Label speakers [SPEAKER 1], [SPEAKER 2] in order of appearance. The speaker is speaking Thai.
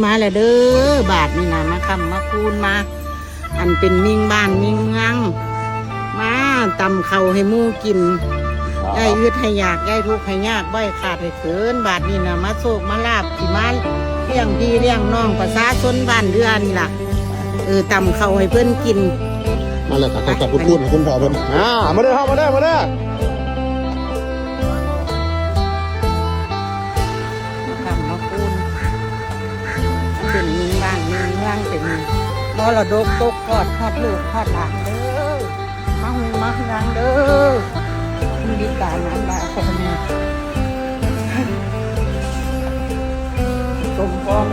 [SPEAKER 1] มาแล้วเด้อบาทนี่นะมาคำมาคูณมาอันเป็นมิ่งบ้านมิ่งเมืองมาตำเขาให้มู่กินยายยืดให้อยากยายทุกข์ให้ยากบ่อยขาดให้เขินบาทนี่นะมาโศกมาลาบที่มาเลี้ยงพี่เลี้ยงน้องประชาชนบ้านเดือนนี่ล่ะตำเขาให้เพื่อนกิน
[SPEAKER 2] มาเลยครับขอบคุณคุณพ่อเพิ่นมาเด้อครับมาเด้อมาเด้อ
[SPEAKER 1] เป็นมิ่งบ้านมิ่งเมืองเป็นมรดกตกทอดลูกทอดหลานเด้อมาหุงมาหยังเด้อมีดิการนั้นมาคนนี้สมพร